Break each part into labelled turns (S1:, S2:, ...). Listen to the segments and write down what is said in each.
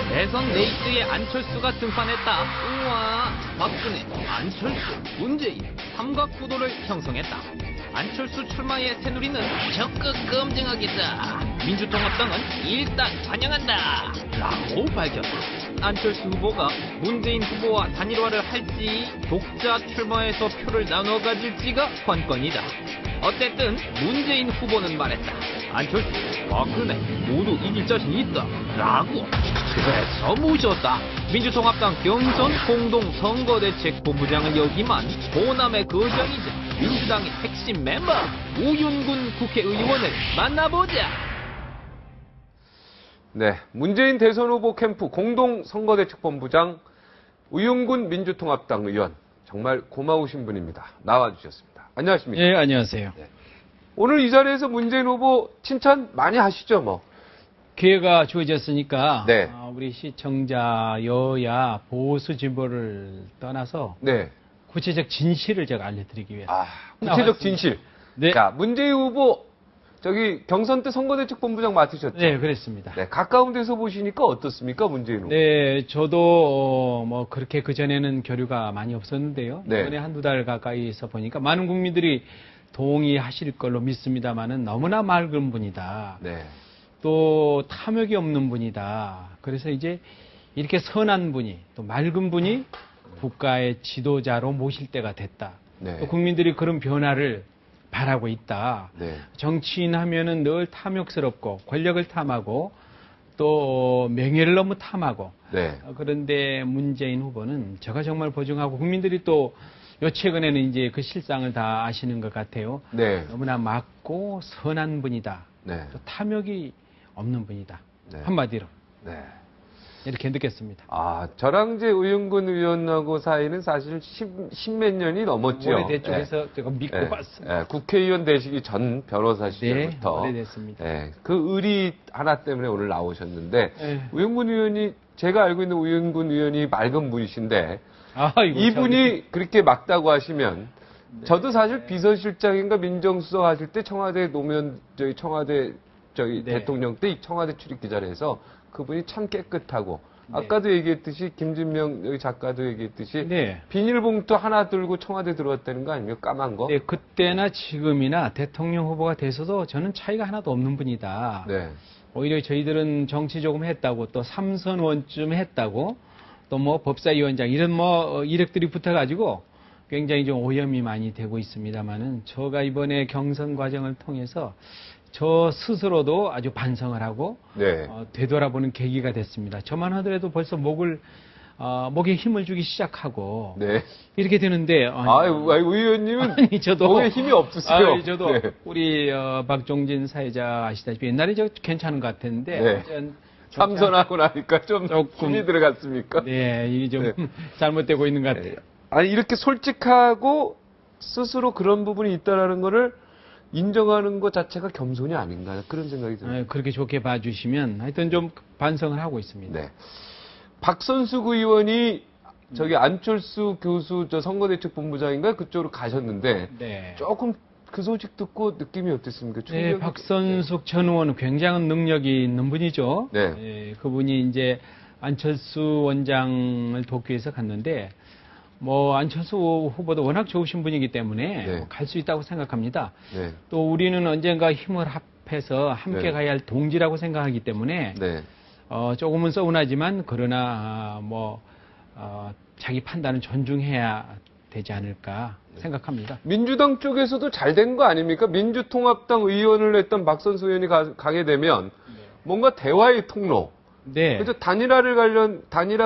S1: 대선 레이스에 안철수가 등판했다. 우와, 박근혜, 안철수, 문재인 삼각구도를 형성했다. 안철수 출마의 새누리는 적극 검증하겠다. 민주통합당은 일단 환영한다 라고 밝혔다. 안철수 후보가 문재인 후보와 단일화를 할지 독자 출마해서 표를 나눠 가질지가 관건이다. 어쨌든 문재인 후보는 말했다. 안철수, 박근혜 모두 이길 자신 있다 라고. 그래서 모셨다. 민주통합당 경선 공동선거대책본부장을 역임한 호남의 거장이자 민주당의 핵심 멤버 우윤근 국회의원을 만나보자.
S2: 네, 문재인 대선 후보 캠프 공동선거대책본부장 우윤근 민주통합당 의원, 정말 고마우신 분입니다. 나와주셨습니다. 안녕하십니까?
S3: 예, 안녕하세요.
S2: 네. 오늘 이 자리에서 문재인 후보 칭찬 많이 하시죠, 뭐?
S3: 기회가 주어졌으니까
S2: 네.
S3: 우리 시청자 여야 보수 진보를 떠나서
S2: 네.
S3: 구체적 진실을 제가 알려드리기 위해서.
S2: 구체적 진실.
S3: 네.
S2: 자, 문재인 후보 저기 경선 때 선거대책본부장 맡으셨죠?
S3: 네, 그랬습니다.
S2: 네, 가까운 데서 보시니까 어떻습니까, 문재인 후보?
S3: 네, 저도 뭐 그렇게 그전에는 교류가 많이 없었는데요.
S2: 네.
S3: 이번에 한두 달 가까이서 보니까 많은 국민들이 동의하실 걸로 믿습니다만은 너무나 맑은 분이다.
S2: 네.
S3: 또 탐욕이 없는 분이다. 그래서 이제 이렇게 선한 분이, 또 맑은 분이 국가의 지도자로 모실 때가 됐다.
S2: 네.
S3: 또 국민들이 그런 변화를 바라고 있다.
S2: 네.
S3: 정치인 하면은 늘 탐욕스럽고 권력을 탐하고 또 명예를 너무 탐하고.
S2: 네.
S3: 그런데 문재인 후보는 제가 정말 보증하고 국민들이 또 요 최근에는 이제 그 실상을 다 아시는 것 같아요.
S2: 네.
S3: 너무나 맑고 선한 분이다.
S2: 네.
S3: 또 탐욕이 없는 분이다.
S2: 네.
S3: 한마디로
S2: 네.
S3: 이렇게 느꼈습니다.
S2: 저랑 이제 우윤근 의원하고 사이는 사실 십몇 년이 넘었죠.
S3: 오래됐죠. 그래서 제가 믿고 봤습니다.
S2: 국회의원 되시기 전 변호사 시절부터.
S3: 네, 오래됐습니다.
S2: 그 의리 하나 때문에 오늘 나오셨는데,
S3: 네.
S2: 우윤근 의원이, 제가 알고 있는 우윤근 의원이 맑은 분이신데,
S3: 아이고,
S2: 이분이 그렇게 막다고 하시면, 저도 사실 비서실장인가 민정수석 하실 때 청와대 청와대
S3: 네.
S2: 대통령 때 청와대 출입기자를 해서 그분이 참 깨끗하고, 아까도 얘기했듯이 김진명 여기 작가도 얘기했듯이
S3: 네.
S2: 비닐봉투 하나 들고 청와대 들어왔다는 거 아닙니까? 까만 거?
S3: 네, 그때나 지금이나 대통령 후보가 돼서도 저는 차이가 하나도 없는 분이다.
S2: 네.
S3: 오히려 저희들은 정치 조금 했다고 또 3선원쯤 했다고 또 뭐 법사위원장 이런 뭐 이력들이 붙어가지고 굉장히 좀 오염이 많이 되고 있습니다만은 제가 이번에 경선 과정을 통해서 저 스스로도 아주 반성을 하고
S2: 네.
S3: 되돌아보는 계기가 됐습니다. 저만 하더라도 벌써 목에 힘을 주기 시작하고
S2: 네.
S3: 이렇게 되는데
S2: 의원님은
S3: 아니, 저도
S2: 목에 힘이 없으세요.
S3: 저도
S2: 네.
S3: 우리 박종진 사회자 아시다시피 옛날에 저 괜찮은 것 같았는데
S2: 네. 참선하고 나니까 좀
S3: 조금
S2: 힘이 들어갔습니까?
S3: 네, 이게 좀
S2: 네.
S3: 잘못되고 있는 것 같아요.
S2: 아니 이렇게 솔직하고 스스로 그런 부분이 있다라는 거를 인정하는 것 자체가 겸손이 아닌가 그런 생각이 들어요.
S3: 그렇게 좋게 봐주시면 하여튼 좀 반성을 하고 있습니다.
S2: 네. 박선숙 의원이 저기 안철수 교수 선거대책본부장인가 그쪽으로 가셨는데
S3: 네.
S2: 조금 그 소식 듣고 느낌이 어땠습니까?
S3: 네, 박선숙 전 의원은 굉장한 능력이 있는 분이죠.
S2: 네.
S3: 네, 그분이 이제 안철수 원장을 돕기 위해서 갔는데 뭐 안철수 후보도 워낙 좋으신 분이기 때문에
S2: 네.
S3: 갈 수 있다고 생각합니다.
S2: 네.
S3: 또 우리는 언젠가 힘을 합해서 함께
S2: 네.
S3: 가야 할 동지라고 생각하기 때문에
S2: 네.
S3: 조금은 서운하지만 그러나 자기 판단은 존중해야 되지 않을까 생각합니다.
S2: 민주당 쪽에서도 잘 된 거 아닙니까? 민주통합당 의원을 했던 박선수 의원이 가게 되면 뭔가 대화의 통로.
S3: 네.
S2: 그래서 단일화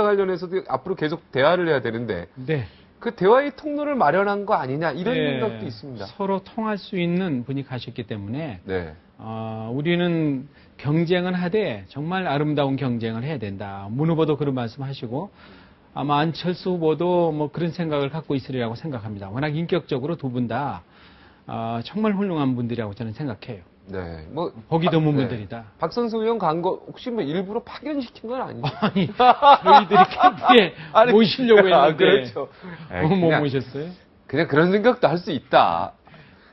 S2: 관련해서도 앞으로 계속 대화를 해야 되는데
S3: 네.
S2: 그 대화의 통로를 마련한 거 아니냐 이런
S3: 네.
S2: 생각도 있습니다.
S3: 서로 통할 수 있는 분이 가셨기 때문에
S2: 네.
S3: 우리는 경쟁은 하되 정말 아름다운 경쟁을 해야 된다. 문 후보도 그런 말씀하시고 아마 안철수 후보도 뭐 그런 생각을 갖고 있으리라고 생각합니다. 워낙 인격적으로 두 분 다 정말 훌륭한 분들이라고 저는 생각해요.
S2: 네.
S3: 보기 드문 분들이다.
S2: 박선수 의원 간 거 혹시 뭐 일부러 파견시킨 건 아니죠?
S3: 아니, 저희들이 캠프에 모시려고 했는데.
S2: 그렇죠.
S3: 못 모셨어요?
S2: 그냥 그런 생각도 할 수 있다.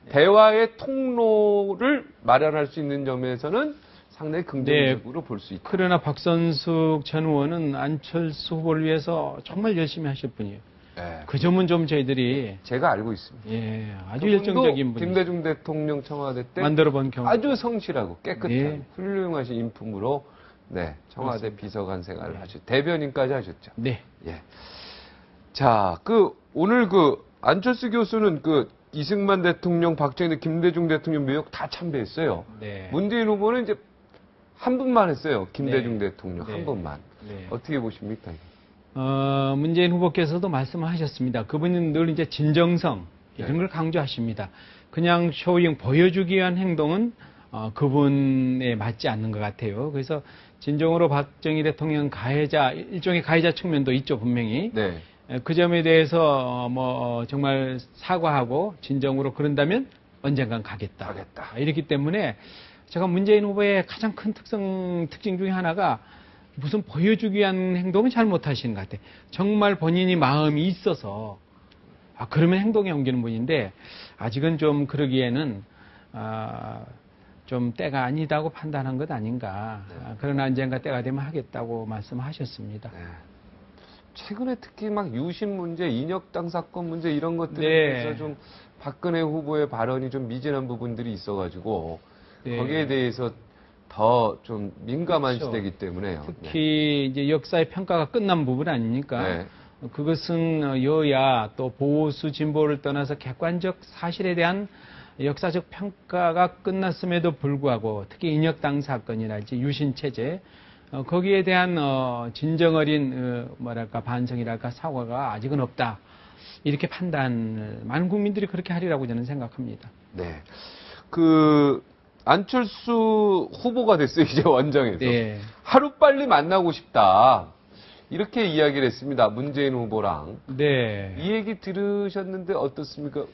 S2: 대화의 통로를 마련할 수 있는 점에서는 상당히 긍정적으로 볼 수 있다.
S3: 그러나 박선숙 전 의원은 안철수 후보를 위해서 정말 열심히 하실 분이에요.
S2: 네.
S3: 그 점은 좀 저희들이
S2: 제가 알고 있습니다.
S3: 예, 아주 열정적인 분이
S2: 김대중 대통령 청와대 때
S3: 만들어본 경우
S2: 아주 성실하고 깨끗한
S3: 네.
S2: 훌륭하신 인품으로 네, 청와대
S3: 그렇습니다.
S2: 비서관 생활을
S3: 네.
S2: 하셨, 대변인까지 하셨죠.
S3: 네.
S2: 예. 자, 오늘 안철수 교수는 이승만 대통령, 박정희, 김대중 대통령 묘역 다 참배했어요.
S3: 네.
S2: 문재인 후보는 이제 한 분만 했어요. 김대중
S3: 네.
S2: 대통령
S3: 네.
S2: 한 분만.
S3: 네.
S2: 어떻게 보십니까?
S3: 문재인 후보께서도 말씀하셨습니다. 그분은 늘 이제 진정성 이런
S2: 네.
S3: 걸 강조하십니다. 그냥 쇼잉 보여주기 위한 행동은 그분에 맞지 않는 것 같아요. 그래서 진정으로 박정희 대통령 가해자 일종의 가해자 측면도 있죠 분명히.
S2: 네.
S3: 그 점에 대해서 정말 사과하고 진정으로 그런다면 언젠간 가겠다. 이렇기 때문에 제가 문재인 후보의 가장 큰 특징 중에 하나가 무슨 보여주기 위한 행동은 잘 못하시는 것 같아요. 정말 본인이 마음이 있어서 그러면 행동에 옮기는 분인데 아직은 좀 그러기에는 좀 때가 아니다고 판단한 것 아닌가.
S2: 네.
S3: 그러나 언젠가 때가 되면 하겠다고 말씀하셨습니다.
S2: 네. 최근에 특히 막 유신 문제, 인혁당 사건 문제 이런 것들에
S3: 네.
S2: 대해서 좀 박근혜 후보의 발언이 좀 미진한 부분들이 있어가지고
S3: 네.
S2: 거기에 대해서 더 좀 민감한
S3: 그렇죠.
S2: 시대이기 때문에요.
S3: 특히 이제 역사의 평가가 끝난 부분 아닙니까?
S2: 네.
S3: 그것은 여야 또 보수 진보를 떠나서 객관적 사실에 대한 역사적 평가가 끝났음에도 불구하고 특히 인혁당 사건이랄지 유신 체제 거기에 대한 진정 어린 뭐랄까 반성이랄까 사과가 아직은 없다. 이렇게 판단을 많은 국민들이 그렇게 하리라고 저는 생각합니다.
S2: 네. 안철수 후보가 됐어요, 이제 원정에서.
S3: 네.
S2: 하루빨리 만나고 싶다. 이렇게 이야기를 했습니다. 문재인 후보랑.
S3: 네.
S2: 이 얘기 들으셨는데 어떻습니까?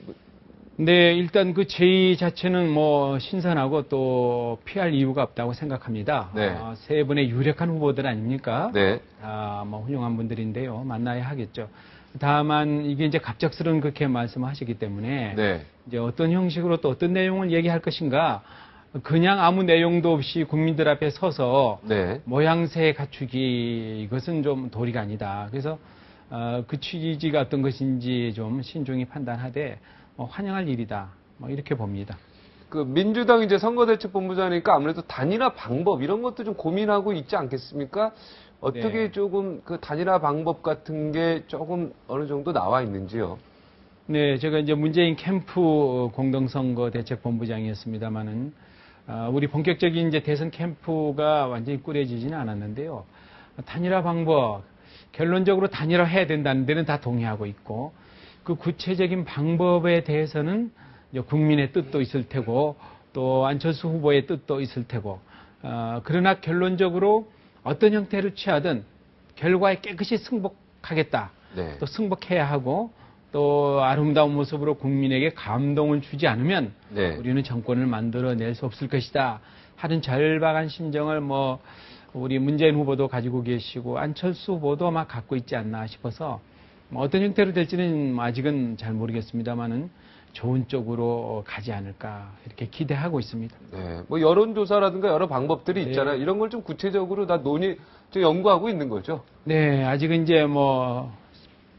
S3: 네, 일단 그 제의 자체는 신선하고 또 피할 이유가 없다고 생각합니다.
S2: 네.
S3: 세 분의 유력한 후보들 아닙니까?
S2: 네.
S3: 훌륭한 분들인데요. 만나야 하겠죠. 다만 이게 이제 갑작스러운 그렇게 말씀하시기 때문에
S2: 네.
S3: 이제 어떤 형식으로 또 어떤 내용을 얘기할 것인가 그냥 아무 내용도 없이 국민들 앞에 서서
S2: 네.
S3: 모양새 갖추기 이것은 좀 도리가 아니다. 그래서 그 취지가 어떤 것인지 좀 신중히 판단하되 환영할 일이다. 이렇게 봅니다.
S2: 민주당 이제 선거대책본부장이니까 아무래도 단일화 방법 이런 것도 좀 고민하고 있지 않겠습니까? 어떻게
S3: 네.
S2: 조금 단일화 방법 같은 게 조금 어느 정도 나와 있는지요?
S3: 네, 제가 이제 문재인 캠프 공동선거 대책본부장이었습니다만은 우리 본격적인 이제 대선 캠프가 완전히 꾸려지지는 않았는데요. 단일화 방법, 결론적으로 단일화해야 된다는 데는 다 동의하고 있고 그 구체적인 방법에 대해서는 이제 국민의 뜻도 있을 테고 또 안철수 후보의 뜻도 있을 테고 그러나 결론적으로 어떤 형태를 취하든 결과에 깨끗이 승복하겠다.
S2: 네.
S3: 또 승복해야 하고 또 아름다운 모습으로 국민에게 감동을 주지 않으면
S2: 네.
S3: 우리는 정권을 만들어낼 수 없을 것이다 하는 절박한 심정을 우리 문재인 후보도 가지고 계시고 안철수 후보도 막 갖고 있지 않나 싶어서 어떤 형태로 될지는 아직은 잘 모르겠습니다만은 좋은 쪽으로 가지 않을까 이렇게 기대하고 있습니다.
S2: 네. 여론조사라든가 여러 방법들이
S3: 네.
S2: 있잖아요. 이런 걸 좀 구체적으로 다 연구하고 있는 거죠.
S3: 네, 아직은 이제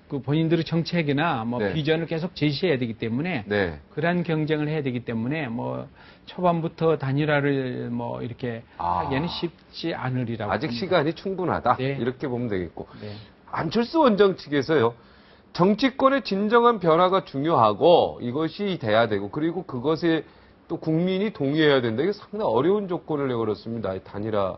S3: 그 본인들의 정책이나
S2: 네.
S3: 비전을 계속 제시해야 되기 때문에
S2: 네.
S3: 그러한 경쟁을 해야 되기 때문에 초반부터 단일화를 이렇게 하기에는 쉽지 않으리라고
S2: 아직
S3: 봅니다.
S2: 시간이 충분하다.
S3: 네.
S2: 이렇게 보면 되겠고.
S3: 네.
S2: 안철수 원장 측에서요. 정치권의 진정한 변화가 중요하고 이것이 돼야 되고 그리고 그것에 또 국민이 동의해야 된다. 이게 상당히 어려운 조건을 내걸었습니다. 단일화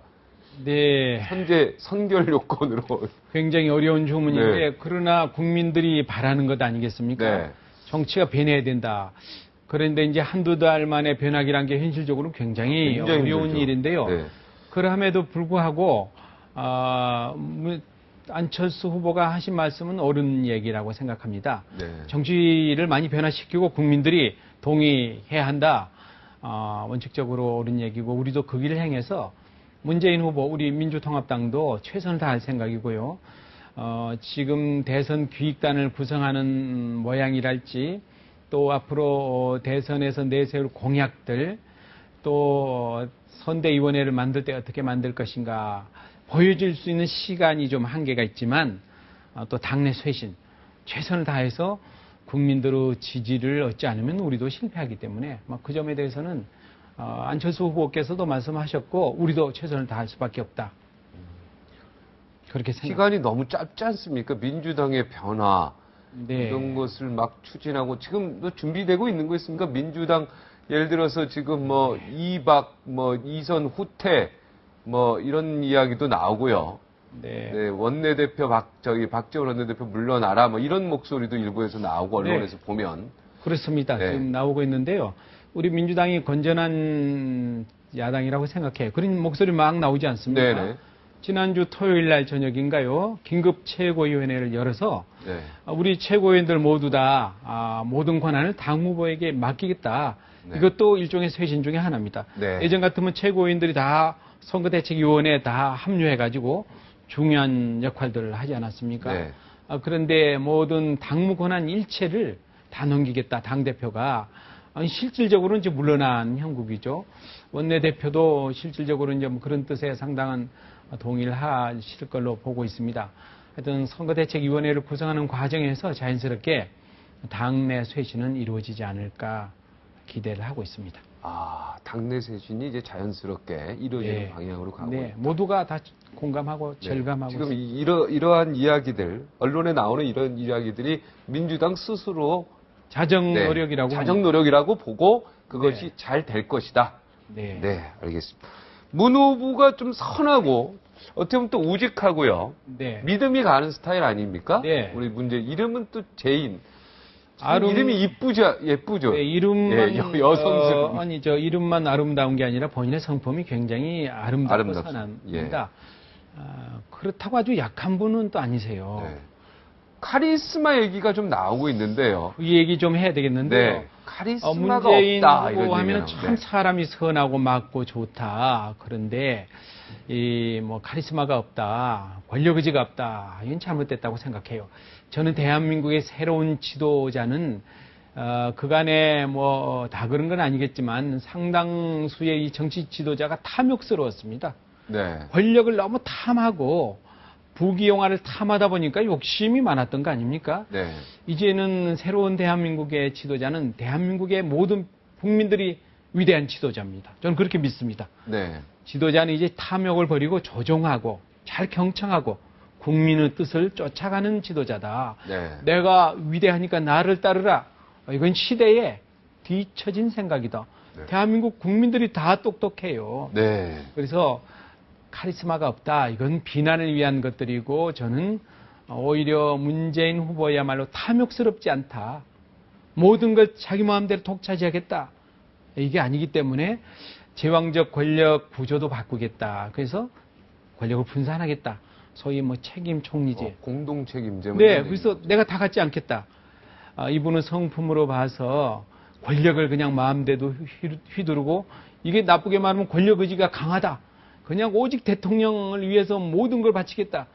S3: 네,
S2: 현재 선결 요건으로.
S3: 굉장히 어려운 주문인데
S2: 네.
S3: 그러나 국민들이 바라는 것 아니겠습니까?
S2: 네.
S3: 정치가 변해야 된다. 그런데 이제 한두 달 만에 변하기란 게 현실적으로 굉장히 어려운
S2: 힘들죠.
S3: 일인데요.
S2: 네.
S3: 그럼에도 불구하고 안철수 후보가 하신 말씀은 옳은 얘기라고 생각합니다.
S2: 네.
S3: 정치를 많이 변화시키고 국민들이 동의해야 한다. 원칙적으로 옳은 얘기고 우리도 그 길을 행해서 문재인 후보, 우리 민주통합당도 최선을 다할 생각이고요. 지금 대선 기획단을 구성하는 모양이랄지 또 앞으로 대선에서 내세울 공약들 또 선대위원회를 만들 때 어떻게 만들 것인가 보여줄 수 있는 시간이 좀 한계가 있지만 또 당내 쇄신, 최선을 다해서 국민들의 지지를 얻지 않으면 우리도 실패하기 때문에 그 점에 대해서는 안철수 후보께서도 말씀하셨고 우리도 최선을 다할 수밖에 없다. 그렇게 생각합니다.
S2: 시간이 너무 짧지 않습니까? 민주당의 변화
S3: 네.
S2: 이런 것을 막 추진하고 지금 뭐 준비되고 있는 거 있습니까? 민주당 예를 들어서 지금 뭐 이박 뭐 이선 후퇴 뭐 이런 이야기도 나오고요.
S3: 네.
S2: 네, 원내대표 박지원 원내대표 물러나라 뭐 이런 목소리도 일부에서 나오고 언론에서 보면
S3: 그렇습니다.
S2: 네.
S3: 지금 나오고 있는데요. 우리 민주당이 건전한 야당이라고 생각해요. 그런 목소리 막 나오지 않습니까?
S2: 네네.
S3: 지난주 토요일 날 저녁인가요? 긴급 최고위원회를 열어서
S2: 네.
S3: 우리 최고위원들 모두 다 모든 권한을 당 후보에게 맡기겠다.
S2: 네.
S3: 이것도 일종의 쇄신 중에 하나입니다.
S2: 네.
S3: 예전 같으면 최고위원들이 다 선거대책위원회에 다 합류해가지고 중요한 역할들을 하지 않았습니까?
S2: 네.
S3: 그런데 모든 당무 권한 일체를 다 넘기겠다. 당대표가. 실질적으로는 이제 물러난 형국이죠. 원내대표도 실질적으로 이제 뭐 그런 뜻에 상당한 동의를 하실 걸로 보고 있습니다. 하여튼 선거대책위원회를 구성하는 과정에서 자연스럽게 당내 쇄신은 이루어지지 않을까 기대를 하고 있습니다.
S2: 당내 쇄신이 이제 자연스럽게 이루어지는
S3: 네.
S2: 방향으로 가고
S3: 네,
S2: 있다.
S3: 모두가 다 공감하고
S2: 네.
S3: 절감하고
S2: 지금
S3: 있습니다.
S2: 이러한 이야기들, 언론에 나오는 이런 이야기들이 민주당 스스로
S3: 자정
S2: 네,
S3: 노력이라고
S2: 자정 노력이라고 보고 그것이
S3: 네.
S2: 잘 될 것이다.
S3: 네.
S2: 네, 알겠습니다. 문 후보가 좀 선하고 어떻게 보면 또 우직하고요.
S3: 네.
S2: 믿음이 가는 스타일 아닙니까?
S3: 네.
S2: 우리 이름은 또 제인.
S3: 아름-
S2: 이름이 예쁘죠.
S3: 네, 이름만
S2: 예, 여성스러운.
S3: 아니 저 이름만 아름다운 게 아니라 본인의 성품이 굉장히 아름답고
S2: 아름답습니다.
S3: 선합니다. 그렇다고 아주 약한 분은 또 아니세요.
S2: 네. 카리스마 얘기가 좀 나오고 있는데요.
S3: 이 얘기 좀 해야 되겠는데요.
S2: 네. 카리스마가
S3: 문재인
S2: 없다 이런
S3: 후보 하면은
S2: 얘기가
S3: 참 사람이 선하고 맑고 좋다. 그런데 이 뭐 카리스마가 없다, 권력 의지가 없다. 이건 잘못됐다고 생각해요. 저는 대한민국의 새로운 지도자는 그간에 뭐 다 그런 건 아니겠지만 상당수의 이 정치 지도자가 탐욕스러웠습니다.
S2: 네.
S3: 권력을 너무 탐하고 부귀영화를 탐하다 보니까 욕심이 많았던 거 아닙니까?
S2: 네.
S3: 이제는 새로운 대한민국의 지도자는 대한민국의 모든 국민들이 위대한 지도자입니다. 저는 그렇게 믿습니다.
S2: 네.
S3: 지도자는 이제 탐욕을 버리고 조종하고 잘 경청하고 국민의 뜻을 쫓아가는 지도자다.
S2: 네.
S3: 내가 위대하니까 나를 따르라. 이건 시대에 뒤처진 생각이다.
S2: 네.
S3: 대한민국 국민들이 다 똑똑해요.
S2: 네.
S3: 그래서 카리스마가 없다. 이건 비난을 위한 것들이고 저는 오히려 문재인 후보야말로 탐욕스럽지 않다. 모든 걸 자기 마음대로 독차지하겠다. 이게 아니기 때문에 제왕적 권력 구조도 바꾸겠다. 그래서 권력을 분산하겠다. 소위 뭐 책임 총리제.
S2: 공동 책임제.
S3: 네, 그래서 내가 다 갖지 않겠다. 이분은 성품으로 봐서 권력을 그냥 마음대로 휘두르고 이게 나쁘게 말하면 권력 의지가 강하다. 그냥 오직 대통령을 위해서 모든 걸 바치겠다.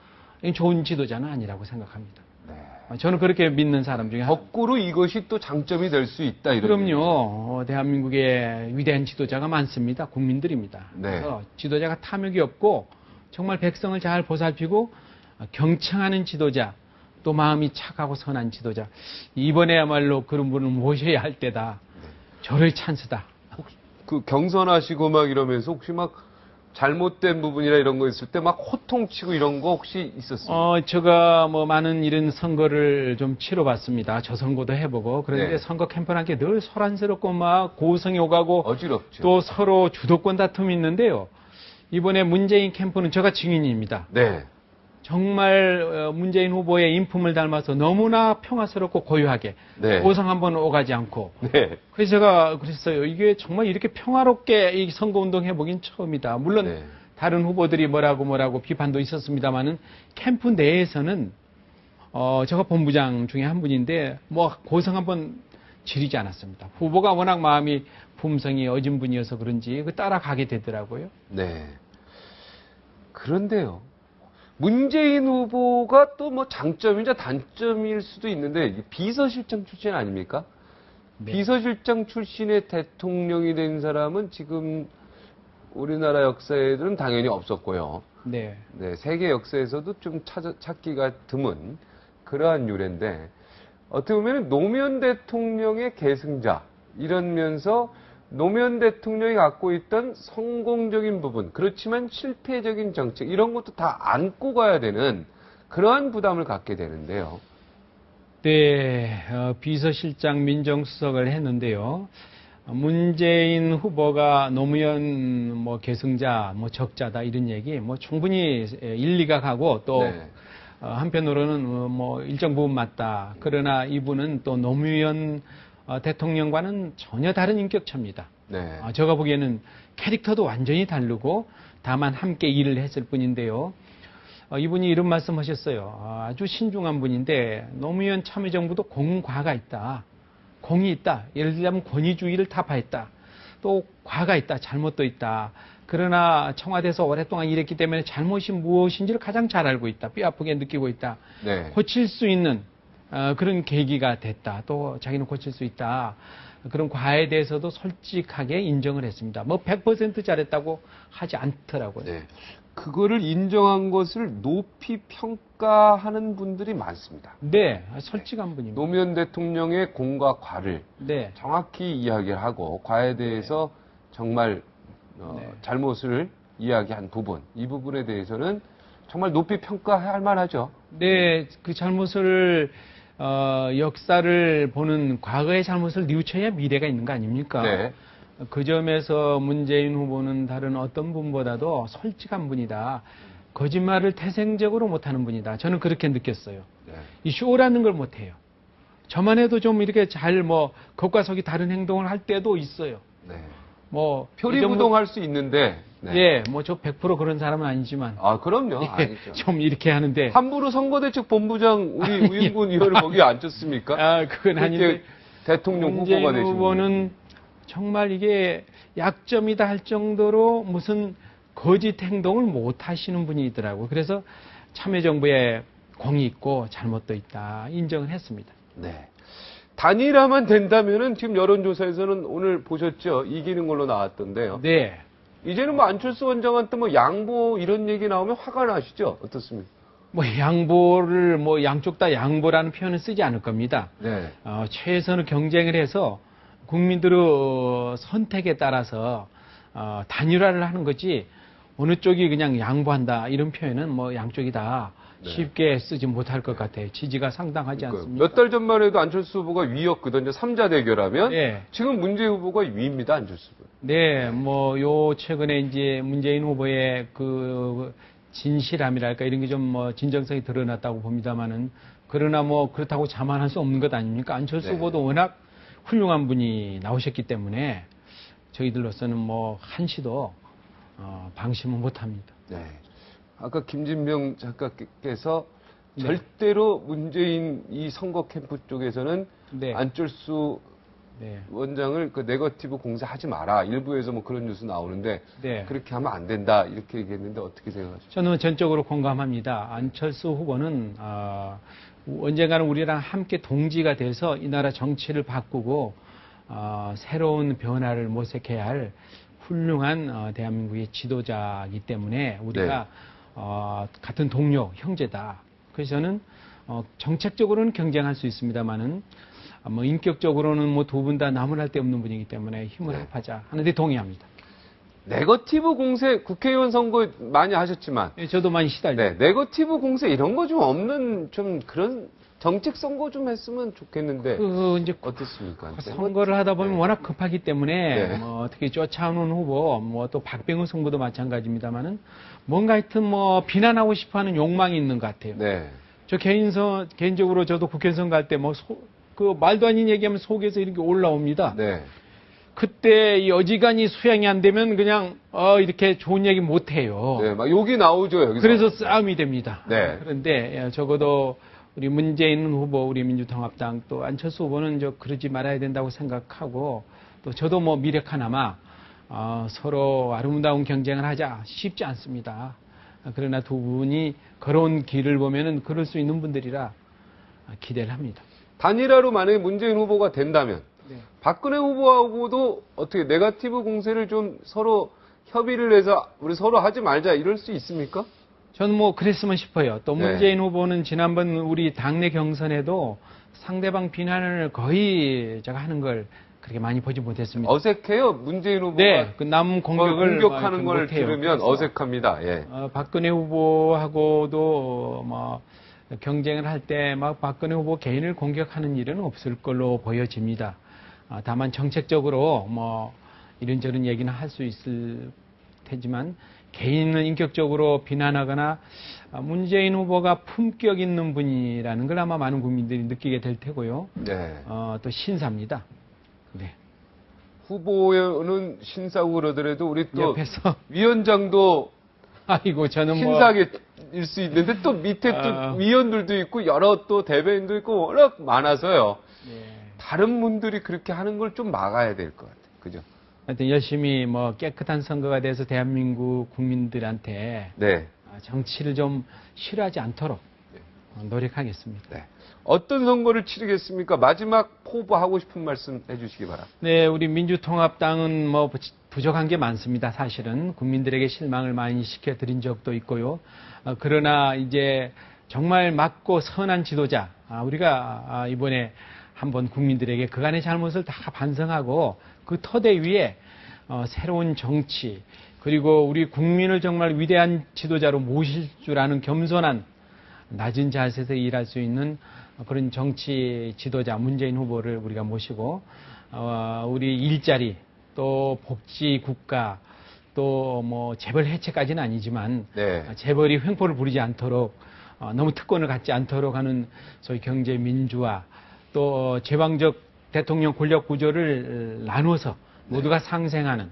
S3: 좋은 지도자는 아니라고 생각합니다.
S2: 네.
S3: 저는 그렇게 믿는 사람 중에 하나.
S2: 거꾸로 이것이 또 장점이 될 수 있다. 이런 얘기죠.
S3: 그럼요. 대한민국에 위대한 지도자가 많습니다. 국민들입니다.
S2: 네.
S3: 그래서 지도자가 탐욕이 없고 정말 백성을 잘 보살피고 경청하는 지도자, 또 마음이 착하고 선한 지도자. 이번에야말로 그런 분을 모셔야 할 때다. 저를 찬스다.
S2: 그 경선하시고 막 이러면서 혹시 막 잘못된 부분이나 이런 거 있을 때 막 호통치고 이런 거 혹시 있었어요?
S3: 제가 뭐 많은 이런 선거를 좀 치러봤습니다. 저 선거도 해보고. 그런데
S2: 네.
S3: 선거 캠프란 게 늘 소란스럽고 막 고성이 오가고
S2: 어지럽죠.
S3: 또 서로 주도권 다툼이 있는데요. 이번에 문재인 캠프는 제가 증인입니다.
S2: 네.
S3: 정말 문재인 후보의 인품을 닮아서 너무나 평화스럽고 고요하게
S2: 네.
S3: 고성 한번 오가지 않고
S2: 네.
S3: 그래서 제가 그랬어요. 이게 정말 이렇게 평화롭게 이 선거운동 해보긴 처음이다. 물론
S2: 네.
S3: 다른 후보들이 뭐라고 비판도 있었습니다만은 캠프 내에서는 제가 본부장 중에 한 분인데 뭐 고성 한번 지르지 않았습니다. 후보가 워낙 마음이 품성이 어진 분이어서 그런지 그 따라가게 되더라고요.
S2: 네. 그런데요. 문재인 후보가 또 뭐 장점이자 단점일 수도 있는데 비서실장 출신 아닙니까?
S3: 네.
S2: 비서실장 출신의 대통령이 된 사람은 지금 우리나라 역사에는 당연히 없었고요.
S3: 네.
S2: 네, 세계 역사에서도 좀 찾기가 드문 그러한 유래인데 어떻게 보면 노무현 대통령의 계승자 이러면서 노무현 대통령이 갖고 있던 성공적인 부분 그렇지만 실패적인 정책 이런 것도 다 안고 가야 되는 그러한 부담을 갖게 되는데요.
S3: 네, 비서실장 민정수석을 했는데요. 문재인 후보가 노무현 뭐 계승자, 뭐 적자다 이런 얘기 뭐 충분히 일리가 가고 또
S2: 네.
S3: 한편으로는 뭐 일정 부분 맞다. 그러나 이분은 또 노무현 대통령과는 전혀 다른 인격체입니다.
S2: 네.
S3: 제가 보기에는 캐릭터도 완전히 다르고 다만 함께 일을 했을 뿐인데요. 이분이 이런 말씀 하셨어요. 아주 신중한 분인데 노무현 참여정부도 공과가 있다. 공이 있다. 예를 들자면 권위주의를 타파했다. 또 과가 있다. 잘못도 있다. 그러나 청와대에서 오랫동안 일했기 때문에 잘못이 무엇인지를 가장 잘 알고 있다. 뼈아프게 느끼고 있다.
S2: 네.
S3: 고칠 수 있는 그런 계기가 됐다. 또 자기는 고칠 수 있다. 그런 과에 대해서도 솔직하게 인정을 했습니다. 뭐 100% 잘했다고 하지 않더라고요.
S2: 네. 그거를 인정한 것을 높이 평가하는 분들이 많습니다.
S3: 네, 솔직한 분입니다.
S2: 노무현 대통령의 공과 과를
S3: 네.
S2: 정확히 이야기를 하고 과에 대해서 정말
S3: 네.
S2: 잘못을 이야기한 부분, 이 부분에 대해서는 정말 높이 평가할 만하죠.
S3: 네, 그 잘못을 역사를 보는 과거의 잘못을 뉘우쳐야 미래가 있는 거 아닙니까?
S2: 네.
S3: 그 점에서 문재인 후보는 다른 어떤 분보다도 솔직한 분이다. 거짓말을 태생적으로 못하는 분이다. 저는 그렇게 느꼈어요.
S2: 네.
S3: 이 쇼라는 걸 못해요. 저만 해도 좀 이렇게 잘 뭐 겉과 속이 다른 행동을 할 때도 있어요.
S2: 네.
S3: 뭐
S2: 표리부동할 수 있는데. 네.
S3: 예, 뭐 저 100% 그런 사람은 아니지만
S2: 아, 그럼요.
S3: 예,
S2: 아니죠.
S3: 좀 이렇게 하는데
S2: 함부로 선거대책 본부장 우리 우인군 의원을 거기에 앉혔습니까?
S3: 아, 그건 아닌데
S2: 대통령
S3: 문재인
S2: 후보가 되신
S3: 후보는 정말 이게 약점이다 할 정도로 무슨 거짓 행동을 못 하시는 분이더라고요. 그래서 참여정부에 공이 있고 잘못도 있다 인정을 했습니다.
S2: 네. 단일화만 된다면은 지금 여론조사에서는 오늘 보셨죠? 이기는 걸로 나왔던데요.
S3: 네.
S2: 이제는 뭐 안철수 원장한테 뭐 양보 이런 얘기 나오면 화가 나시죠? 어떻습니까?
S3: 뭐 양보를 뭐 양쪽 다 양보라는 표현을 쓰지 않을 겁니다.
S2: 네.
S3: 최선의 경쟁을 해서 국민들의 선택에 따라서 단일화를 하는 거지 어느 쪽이 그냥 양보한다 이런 표현은 뭐 양쪽이 다
S2: 네.
S3: 쉽게 쓰지 못할 것 같아요. 지지가 상당하지 않습니까?
S2: 몇 달 전만 해도 안철수 후보가 위였거든요. 3자 대결하면.
S3: 네.
S2: 지금 문재인 후보가 위입니다, 안철수 후보.
S3: 네, 뭐 요 최근에 이제 문재인 후보의 그 진실함이랄까 이런 게 좀 뭐 진정성이 드러났다고 봅니다만은 그러나 뭐 그렇다고 자만할 수 없는 것 아닙니까? 안철수
S2: 네.
S3: 후보도 워낙 훌륭한 분이 나오셨기 때문에 저희들로서는 뭐 한시도 방심은 못합니다.
S2: 네. 아까 김진명 작가께서
S3: 네.
S2: 절대로 문재인 이 선거 캠프 쪽에서는
S3: 네.
S2: 안철수
S3: 네.
S2: 원장을 그 네거티브 공세하지 마라. 일부에서 뭐 그런 뉴스 나오는데
S3: 네.
S2: 그렇게 하면 안 된다. 이렇게 얘기했는데 어떻게 생각하십니까?
S3: 저는 전적으로 공감합니다. 안철수 후보는 언젠가는 우리랑 함께 동지가 돼서 이 나라 정치를 바꾸고 새로운 변화를 모색해야 할 훌륭한 대한민국의 지도자이기 때문에 우리가 같은 동료, 형제다. 그래서 저는 정책적으로는 경쟁할 수 있습니다만은 뭐 인격적으로는 뭐 두 분 다 나무랄 데 없는 분이기 때문에 힘을
S2: 네.
S3: 합하자 하는데 동의합니다.
S2: 네거티브 공세 국회의원 선거 많이 하셨지만
S3: 예, 저도 많이 시달려.
S2: 네, 네거티브 공세 이런 거 좀 없는 좀 그런 정책 선거 좀 했으면 좋겠는데
S3: 이제
S2: 어떻습니까?
S3: 선거를 하다 보면
S2: 네.
S3: 워낙 급하기 때문에
S2: 네.
S3: 뭐 어떻게 쫓아오는 후보, 뭐 또 박병호 선거도 마찬가지입니다만은 뭔가 하여튼 뭐 비난하고 싶어하는 욕망이 있는 것 같아요.
S2: 네.
S3: 저 개인적으로 저도 국회의원 갈 때 뭐 그 말도 아닌 얘기하면 속에서 이렇게 올라옵니다.
S2: 네.
S3: 그때 이 어지간히 수양이 안 되면 그냥 이렇게 좋은 얘기 못 해요.
S2: 네, 막 욕이 나오죠, 여기서.
S3: 그래서 싸움이 됩니다.
S2: 네.
S3: 그런데 적어도 우리 문재인 후보, 우리 민주통합당 또 안철수 후보는 그러지 말아야 된다고 생각하고 또 저도 뭐 미력 하나마 서로 아름다운 경쟁을 하자 쉽지 않습니다. 그러나 두 분이 걸어온 길을 보면은 그럴 수 있는 분들이라 기대를 합니다.
S2: 단일화로 만약에 문재인 후보가 된다면
S3: 네.
S2: 박근혜 후보하고도 어떻게 네거티브 공세를 좀 서로 협의를 해서 우리 서로 하지 말자 이럴 수 있습니까?
S3: 저는 뭐 그랬으면 싶어요. 또
S2: 네.
S3: 문재인 후보는 지난번 우리 당내 경선에도 상대방 비난을 거의 제가 하는 걸 그렇게 많이 보지 못했습니다.
S2: 어색해요. 문재인 후보가
S3: 네, 그 남 공격을
S2: 공격하는
S3: 뭐
S2: 걸
S3: 못해요.
S2: 들으면
S3: 그래서,
S2: 어색합니다. 예.
S3: 박근혜 후보하고도 뭐 경쟁을 할 때 막 박근혜 후보 개인을 공격하는 일은 없을 걸로 보여집니다. 다만 정책적으로 뭐 이런저런 얘기는 할 수 있을 테지만 개인은 인격적으로 비난하거나 문재인 후보가 품격 있는 분이라는 걸 아마 많은 국민들이 느끼게 될 테고요.
S2: 네.
S3: 또 신사입니다. 네.
S2: 후보는 신사고 그러더라도 우리 또
S3: 옆에서
S2: 위원장도
S3: 아이고 저는 뭐
S2: 신사일 수 있는데 또 밑에 또 위원들도 있고 여러 또 대변인도 있고 워낙 많아서요. 다른 분들이 그렇게 하는 걸 좀 막아야 될 것 같아요. 그죠?
S3: 하여튼 열심히 뭐 깨끗한 선거가 돼서 대한민국 국민들한테
S2: 네.
S3: 정치를 좀 싫어하지 않도록 노력하겠습니다.
S2: 네. 어떤 선거를 치르겠습니까? 마지막 포부하고 싶은 말씀 해주시기 바랍니다.
S3: 네, 우리 민주통합당은 뭐 부족한 게 많습니다. 사실은 국민들에게 실망을 많이 시켜드린 적도 있고요. 그러나 이제 정말 맑고 선한 지도자, 우리가 이번에 한번 국민들에게 그간의 잘못을 다 반성하고 그 터대 위에 새로운 정치 그리고 우리 국민을 정말 위대한 지도자로 모실 줄 아는 겸손한 낮은 자세에서 일할 수 있는 그런 정치 지도자 문재인 후보를 우리가 모시고 우리 일자리 또 복지 국가 또 뭐 재벌 해체까지는 아니지만
S2: 네.
S3: 재벌이 횡포를 부리지 않도록 너무 특권을 갖지 않도록 하는 소위 경제 민주화 또 제왕적 대통령 권력 구조를 나눠서 모두가 상생하는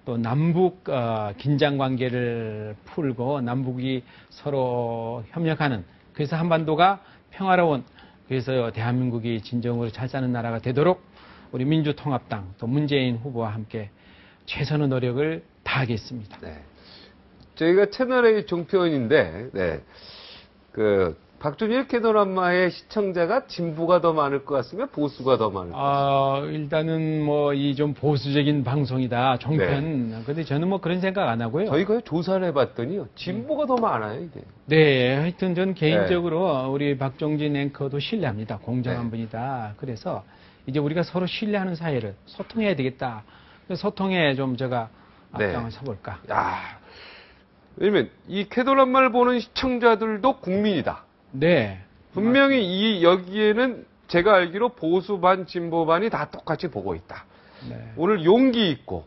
S3: 또 남북 긴장 관계를 풀고 남북이 서로 협력하는 그래서 한반도가 평화로운 그래서 대한민국이 진정으로 잘 사는 나라가 되도록 우리 민주통합당 또 문재인 후보와 함께 최선의 노력을 다하겠습니다.
S2: 네. 저희가 채널A 종편인데, 네. 박준일 캐노라마의 시청자가 진보가 더 많을 것 같으면 보수가 더 많을 것 같습니다.
S3: 일단은 뭐 이 좀 보수적인 방송이다 종편. 근데 저는 뭐 그런 생각 안 하고요.
S2: 저희가 조사를 해봤더니요, 진보가 더 많아요, 이게.
S3: 네, 하여튼 전 개인적으로 우리 박종진 앵커도 신뢰합니다. 공정한
S2: 네.
S3: 분이다. 그래서 이제 우리가 서로 신뢰하는 사회를 소통해야 되겠다. 그래서 소통에 좀 제가 앞장을 서볼까.
S2: 야, 왜냐면 이 캐노라마를 보는 시청자들도 국민이다.
S3: 네.
S2: 분명히 여기에는 제가 알기로 보수반, 진보반이 다 똑같이 보고 있다.
S3: 네.
S2: 오늘 용기 있고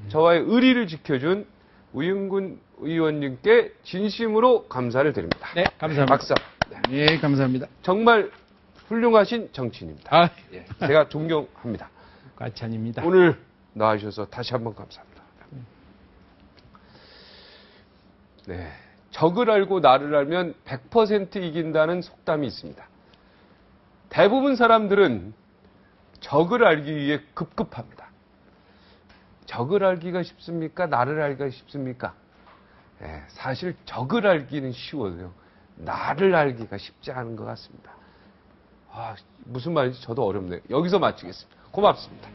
S2: 저와의 의리를 지켜준 우영군 의원님께 진심으로 감사를 드립니다.
S3: 네, 감사합니다.
S2: 박수.
S3: 네, 감사합니다.
S2: 정말 훌륭하신 정치인입니다.
S3: 아,
S2: 예, 제가 존경합니다.
S3: 과찬입니다.
S2: 오늘 나와주셔서 다시 한번 감사합니다. 네. 적을 알고 나를 알면 100% 이긴다는 속담이 있습니다. 대부분 사람들은 적을 알기 위해 급급합니다. 적을 알기가 쉽습니까? 나를 알기가 쉽습니까? 네, 사실 적을 알기는 쉬워요. 나를 알기가 쉽지 않은 것 같습니다. 무슨 말인지 저도 어렵네요. 여기서 마치겠습니다. 고맙습니다.